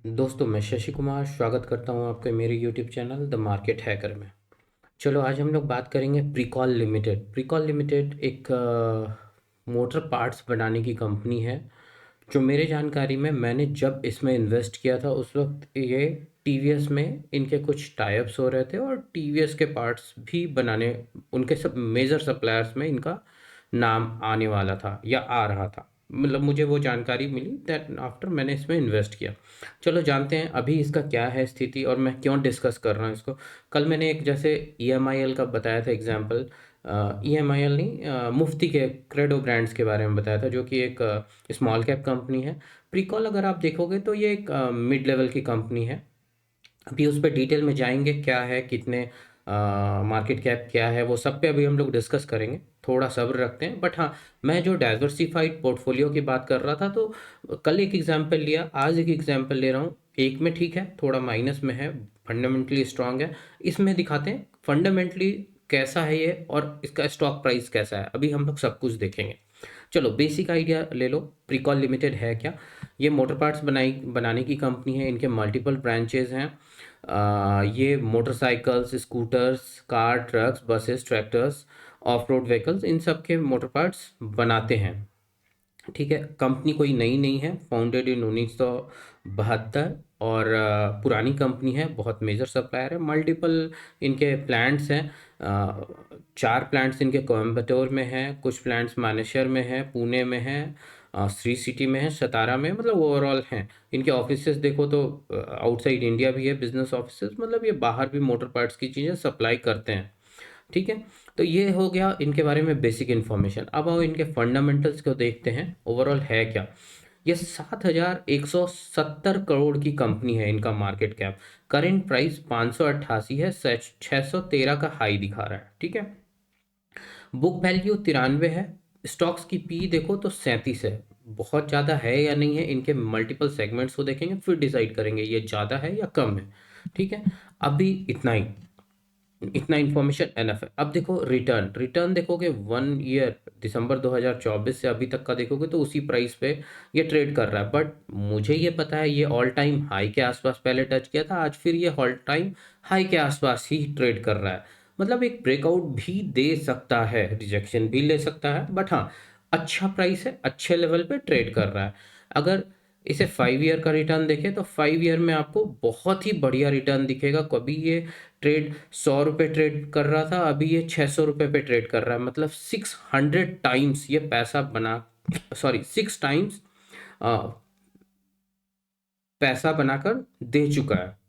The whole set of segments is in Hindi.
दोस्तों मैं शशि कुमार स्वागत करता हूं आपके मेरे YouTube channel the market hacker में। चलो आज हम लोग बात करेंगे प्रीकॉल लिमिटेड। प्रीकॉल लिमिटेड एक मोटर पार्ट्स बनाने की कंपनी है जो मेरे जानकारी में मैंने जब इसमें इन्वेस्ट किया था उस वक्त ये टीवीएस में इनके कुछ टाइप्स हो रहे थे और टीवीएस के पार्ट्स भी बनाने उनके सब मेजर सप्लायर्स में इनका नाम आने वाला था या आ रहा था। मतलब मुझे वो जानकारी मिली दैट आफ्टर मैंने इसमें इन्वेस्ट किया। चलो जानते हैं अभी इसका क्या है स्थिति और मैं क्यों डिस्कस कर रहा हूँ इसको। कल मैंने एक जैसे EMIL का बताया था एग्जांपल। EMIL नहीं, मुफ्ती के क्रेडो ब्रांड्स के बारे में बताया था जो कि एक स्मॉल कैप कंपनी है। प्रीकॉल अगर आप देखोगे तो ये एक मिड लेवल की कंपनी है। अभी उस पर डिटेल में जाएंगे क्या है, कितने मार्केट कैप क्या है, वो सब पे अभी हम लोग डिस्कस करेंगे। थोड़ा सब्र रखते हैं। बट हाँ, मैं जो डाइवर्सिफाइड पोर्टफोलियो की बात कर रहा था तो कल एक एग्जांपल लिया, आज एक एग्जांपल ले रहा हूँ। एक में ठीक है, थोड़ा माइनस में है, फंडामेंटली स्ट्रांग है। इसमें दिखाते हैं फंडामेंटली कैसा है ये और इसका स्टॉक प्राइस कैसा है। अभी हम लोग सब कुछ देखेंगे। चलो बेसिक आइडिया ले लो, प्रीकॉल लिमिटेड है क्या। ये मोटर पार्ट्स बनाने की कंपनी है। इनके मल्टीपल ब्रांचेज हैं। ये motorcycles, scooters, car, trucks, buses, tractors, off road vehicles, इन सब के मोटर पार्ट्स बनाते हैं। ठीक है, कंपनी कोई नई नहीं है, फाउंडेड इन 1972 और पुरानी कंपनी है, बहुत मेजर सप्लायर है। मल्टीपल इनके प्लांट्स हैं। 4 प्लांट्स इनके कोयम्बटूर में हैं, कुछ प्लांट्स मानेसर में है, पुणे में है, श्री सिटी में है, सतारा में, मतलब ओवरऑल हैं। इनके ऑफिसेज देखो तो आउटसाइड इंडिया भी है बिजनेस ऑफिसेज, मतलब ये बाहर भी मोटर पार्ट्स की चीज़ें सप्लाई करते हैं। ठीक है, तो ये हो गया इनके बारे में बेसिक इन्फॉर्मेशन। अब आओ इनके फंडामेंटल्स को देखते हैं, ओवरऑल है क्या। ये 7,170 करोड़ की कंपनी है। इनका मार्केट कैप, करेंट प्राइस 588 है, 613 का हाई दिखा रहा है। ठीक है, बुक वैल्यू 93 है। स्टॉक्स की पी देखो तो 37 है। बहुत ज़्यादा है या नहीं है, इनके मल्टीपल सेगमेंट्स को देखेंगे फिर डिसाइड करेंगे ये ज़्यादा है या कम है। ठीक है, अभी इतना ही, इतना इन्फॉर्मेशन एनफ है। अब देखो रिटर्न, रिटर्न देखोगे 1 ईयर दिसंबर 2024 से अभी तक का देखोगे तो उसी प्राइस पे ये ट्रेड कर रहा है। बट मुझे ये पता है ये ऑल टाइम हाई के आसपास पहले टच किया था, आज फिर ये ऑल टाइम हाई के आसपास ही ट्रेड कर रहा है। मतलब एक ब्रेकआउट भी दे सकता है, रिजेक्शन भी ले सकता है, बट हाँ अच्छा प्राइस है, अच्छे लेवल पे ट्रेड कर रहा है। अगर इसे 5 ईयर का रिटर्न देखें तो 5 ईयर में आपको बहुत ही बढ़िया रिटर्न दिखेगा। कभी ये ट्रेड 100 रुपये ट्रेड कर रहा था, अभी ये 600 रुपये पे ट्रेड कर रहा है। मतलब 600 टाइम्स ये पैसा बना, सॉरी 6 टाइम्स पैसा बनाकर दे चुका है।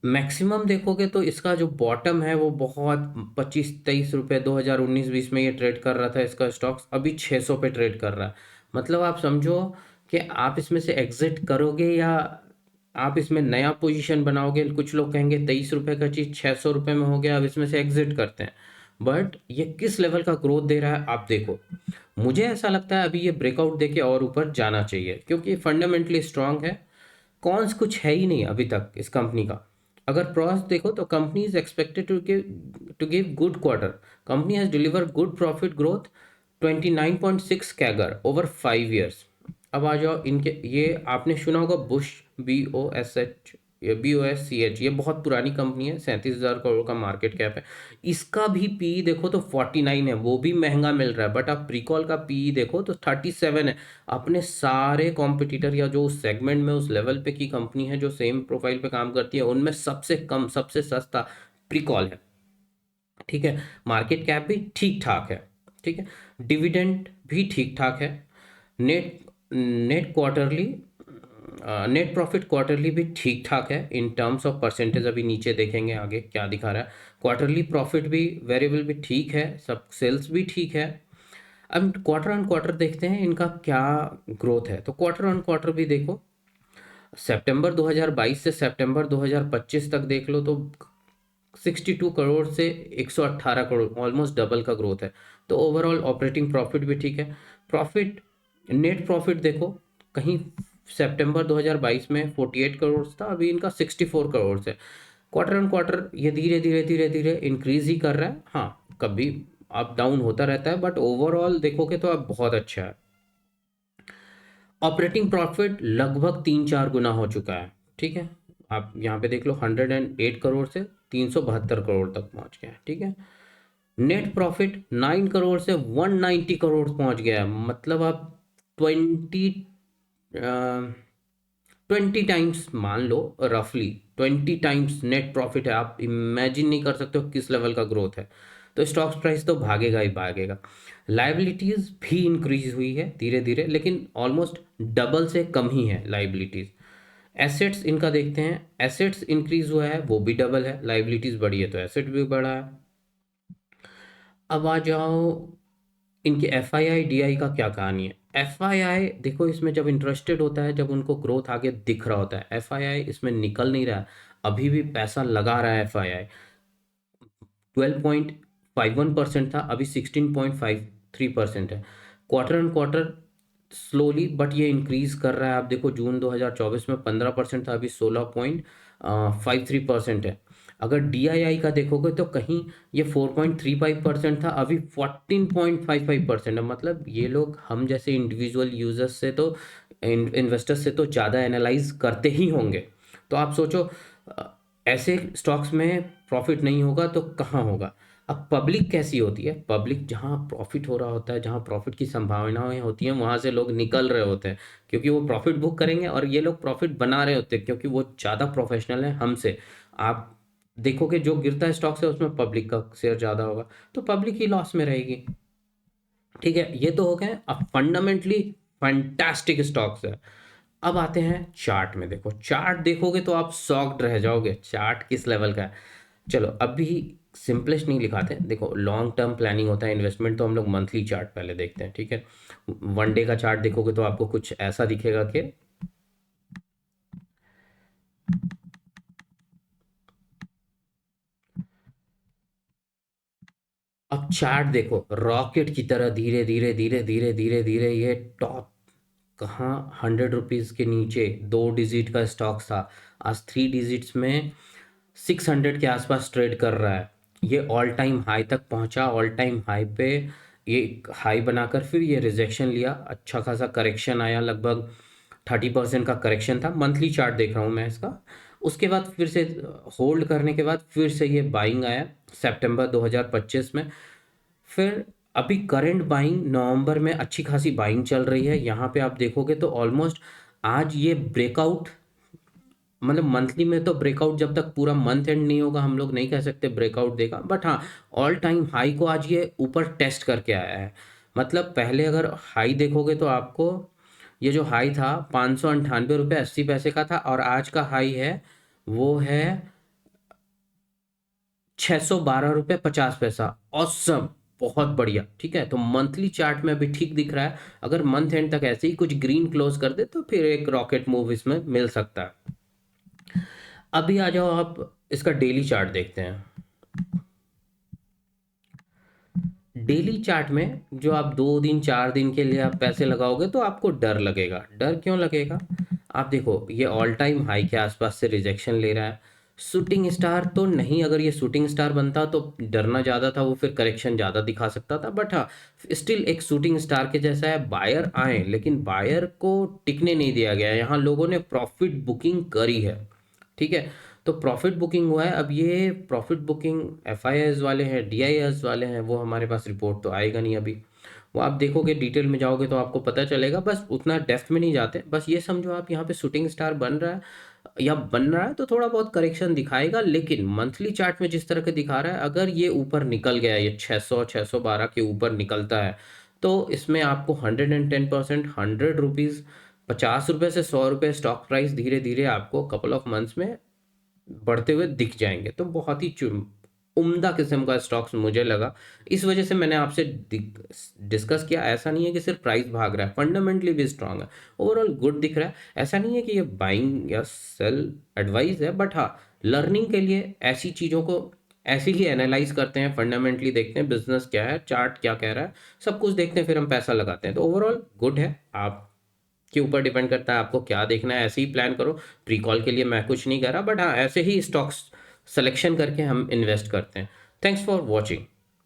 मैक्सिमम देखोगे तो इसका जो बॉटम है वो बहुत 25-23 रुपये 2019-20 में ये ट्रेड कर रहा था। इसका स्टॉक्स अभी 600 पे ट्रेड कर रहा है। मतलब आप समझो कि आप इसमें से एग्जिट करोगे या आप इसमें नया पोजीशन बनाओगे। कुछ लोग कहेंगे 23 रुपये का चीज़ 600 रुपये में हो गया, अब इसमें से एग्जिट करते हैं। बट ये किस लेवल का ग्रोथ दे रहा है आप देखो। मुझे ऐसा लगता है अभी ये ब्रेकआउट देके और ऊपर जाना चाहिए क्योंकि फंडामेंटली स्ट्रांग है। कॉन्स कुछ है ही नहीं अभी तक इस कंपनी का। अगर प्रॉस देखो तो company is expected to give good quarter. Company has deliver good profit growth 29.6 CAGR over 5 years. अब आ जाओ इनके, ये आपने सुना होगा बुश, BOSH, BOSCH, ये बहुत पुरानी कंपनी है, 37,000 करोड़ का मार्केट कैप है। इसका भी पी देखो तो 49 है, वो भी महंगा मिल रहा है। बट आप प्रीकॉल का पी देखो तो 37 है। अपने सारे कॉम्पिटिटर या जो उस सेगमेंट में उस लेवल पे की कंपनी है जो सेम प्रोफाइल पे काम करती है उनमें सबसे कम, सबसे सस्ता प्रीकॉल है। ठीक है, मार्केट कैप भी ठीक ठाक है। ठीक है, डिविडेंड भी ठीक ठाक है। Net net quarterly net profit quarterly भी ठीक ठाक है इन टर्म्स ऑफ परसेंटेज। अभी नीचे देखेंगे आगे क्या दिखा रहा है। क्वार्टरली प्रॉफिट भी, वेरिएबल भी ठीक है, सब सेल्स भी ठीक है। अब क्वार्टर ऑन क्वार्टर देखते हैं इनका क्या ग्रोथ है। तो क्वार्टर ऑन क्वार्टर भी देखो, सितंबर 2022 से सितंबर 2025 तक देख लो तो 62 करोड़ से 118 करोड़, ऑलमोस्ट डबल का ग्रोथ है। तो ओवरऑल ऑपरेटिंग प्रॉफिट भी ठीक है। प्रॉफिट, नेट प्रॉफिट देखो, कहीं सितंबर 2022 में 48 करोड़ था, अभी इनका 64 करोड़ है। क्वार्टर ऑन क्वार्टर ये धीरे धीरे धीरे धीरे इंक्रीज ही कर रहा है। हाँ कभी अप डाउन होता रहता है बट ओवरऑल देखोगे तो अब बहुत अच्छा है। ऑपरेटिंग प्रॉफिट लगभग 3-4 गुना हो चुका है, ठीक है। आप यहाँ पे देख लो 108 करोड़ से 372 करोड़ तक पहुँच गया है, ठीक है। नेट प्रॉफिट 9 करोड़ से 190 करोड़ पहुँच गया है, मतलब आप 20 टाइम्स मान लो, रफली 20 टाइम्स नेट प्रॉफिट है। आप इमेजिन नहीं कर सकते हो किस लेवल का ग्रोथ है। तो स्टॉक प्राइस तो भागेगा ही भागेगा। लाइबिलिटीज़ भी इंक्रीज हुई है धीरे धीरे, लेकिन ऑलमोस्ट डबल से कम ही है लाइबिलिटीज़। एसेट्स इनका देखते हैं, एसेट्स इंक्रीज हुआ है, वो भी डबल है। लाइबिलिटीज़ बढ़ी है तो एसेट भी बढ़ा है। अब आ जाओ इनके F I I D I का क्या कहानी है। एफ आई आई देखो, इसमें जब इंटरेस्टेड होता है, जब उनको ग्रोथ आगे दिख रहा होता है, एफ आई आई इसमें निकल नहीं रहा है, अभी भी पैसा लगा रहा है। एफ आई आई 12.51% था, अभी 16.53% है। Quarter and quarter slowly but ये इंक्रीज कर रहा है। आप देखो जून 2024 में 15% था, अभी 16.53% है। अगर DII का देखोगे तो कहीं ये 4.35% था, अभी 14.55% है। मतलब ये लोग हम जैसे इंडिविजुअल यूजर्स से तो, इन्वेस्टर्स से तो ज़्यादा एनालाइज करते ही होंगे। तो आप सोचो, ऐसे स्टॉक्स में प्रॉफिट नहीं होगा तो कहाँ होगा। अब पब्लिक कैसी होती है, पब्लिक जहाँ प्रॉफिट हो रहा होता है, जहाँ प्रॉफिट की संभावनाएं होती हैं, वहाँ से लोग निकल रहे होते हैं, क्योंकि वो प्रॉफिट बुक करेंगे और ये लोग प्रॉफिट बना रहे होते हैं, क्योंकि वो ज़्यादा प्रोफेशनल है हमसे। आप देखोगे जो गिरता है स्टॉक से उसमें पब्लिक का शेयर ज़्यादा होगा, तो पब्लिक ही लॉस में रहेगी, ठीक है। ये तो हो गए अब फंडामेंटली फैंटास्टिक स्टॉक्स है। अब आते हैं चार्ट में। देखो चार्ट देखोगे तो आप शॉक्ड रह जाओगे, चार्ट किस लेवल का है। चलो अभी सिंपलेस्ट नहीं लिखाते, देखो लॉन्ग टर्म प्लानिंग होता है इन्वेस्टमेंट, तो हम लोग मंथली चार्ट पहले देखते हैं, ठीक है। 1 डे का चार्ट देखोगे तो आपको कुछ ऐसा दिखेगा कि अब चार्ट देखो रॉकेट की तरह धीरे धीरे धीरे धीरे धीरे धीरे ये टॉप कहाँ 100 रुपीज़ के नीचे 2 डिजिट का स्टॉक था, आज 3 डिजिट्स में 600 के आसपास ट्रेड कर रहा है। ये ऑल टाइम हाई तक पहुंचा, ऑल टाइम हाई पे ये हाई बनाकर फिर ये रिजेक्शन लिया, अच्छा खासा करेक्शन आया, लगभग 30% का करेक्शन था। मंथली चार्ट देख रहा हूँ मैं इसका। उसके बाद फिर से होल्ड करने के बाद फिर से ये बाइंग आया सितंबर 2025 में। फिर अभी करंट बाइंग नवंबर में अच्छी खासी बाइंग चल रही है। यहाँ पे आप देखोगे तो ऑलमोस्ट आज ये ब्रेकआउट, मतलब मंथली में तो ब्रेकआउट जब तक पूरा मंथ एंड नहीं होगा हम लोग नहीं कह सकते ब्रेकआउट देगा, बट हाँ ऑल टाइम हाई को आज ये ऊपर टेस्ट करके आया है। मतलब पहले अगर हाई देखोगे तो आपको ये जो हाई था 598 रुपये 80 पैसे का था, और आज का हाई है वो है 612 रुपये 50 पैसा। ऑसम, बहुत बढ़िया, ठीक है। तो मंथली चार्ट में अभी ठीक दिख रहा है। अगर मंथ एंड तक ऐसे ही कुछ ग्रीन क्लोज कर दे तो फिर एक रॉकेट मूव इसमें मिल सकता है। अभी आ जाओ आप इसका डेली चार्ट देखते हैं। डेली चार्ट में जो आप 2 दिन 4 दिन के लिए आप पैसे लगाओगे तो आपको डर लगेगा। डर क्यों लगेगा, आप देखो ये ऑल टाइम हाई के आसपास से रिजेक्शन ले रहा है। शूटिंग स्टार तो नहीं, अगर ये शूटिंग स्टार बनता तो डरना ज़्यादा था, वो फिर करेक्शन ज़्यादा दिखा सकता था, बट हाँ स्टिल एक शूटिंग स्टार के जैसा है। बायर आए लेकिन बायर को टिकने नहीं दिया गया, यहाँ लोगों ने प्रॉफिट बुकिंग करी है, ठीक है। तो प्रॉफिट बुकिंग हुआ है। अब ये profit booking F I S वाले हैं, डी आई एस वाले हैं, वो हमारे पास रिपोर्ट तो आएगा नहीं अभी। वो आप देखोगे डिटेल में जाओगे तो आपको पता चलेगा, बस उतना डेप्थ में नहीं जाते। बस ये समझो आप यहाँ पे शूटिंग स्टार बन रहा है या बन रहा है तो थोड़ा बहुत करेक्शन दिखाएगा, लेकिन मंथली चार्ट में जिस तरह के दिखा रहा है, अगर ये ऊपर निकल गया, ये 600 612 के ऊपर निकलता है, तो इसमें आपको 110%, 100 रुपीज़ 50 रुपये से 100 रुपये स्टॉक प्राइस धीरे धीरे आपको कपल ऑफ मंथ्स में बढ़ते हुए दिख जाएंगे। तो बहुत ही उम्दा किस्म का स्टॉक्स मुझे लगा, इस वजह से मैंने आपसे डिस्कस किया। ऐसा नहीं है कि सिर्फ प्राइस भाग रहा है, फंडामेंटली भी स्ट्रांग है, ओवरऑल गुड दिख रहा है। ऐसा नहीं है कि ये बाइंग या सेल एडवाइस है, बट हाँ लर्निंग के लिए ऐसी चीज़ों को ऐसे ही एनालाइज करते हैं, फंडामेंटली देखते हैं बिजनेस क्या है, चार्ट क्या कह रहा है, सब कुछ देखते हैं, फिर हम पैसा लगाते हैं। तो ओवरऑल गुड है। आप के ऊपर डिपेंड करता है आपको क्या देखना है, ऐसे ही प्लान करो। प्री कॉल के लिए मैं कुछ नहीं कर रहा, बट हाँ ऐसे ही स्टॉक्स सिलेक्शन करके हम इन्वेस्ट करते हैं। Thanks for watching.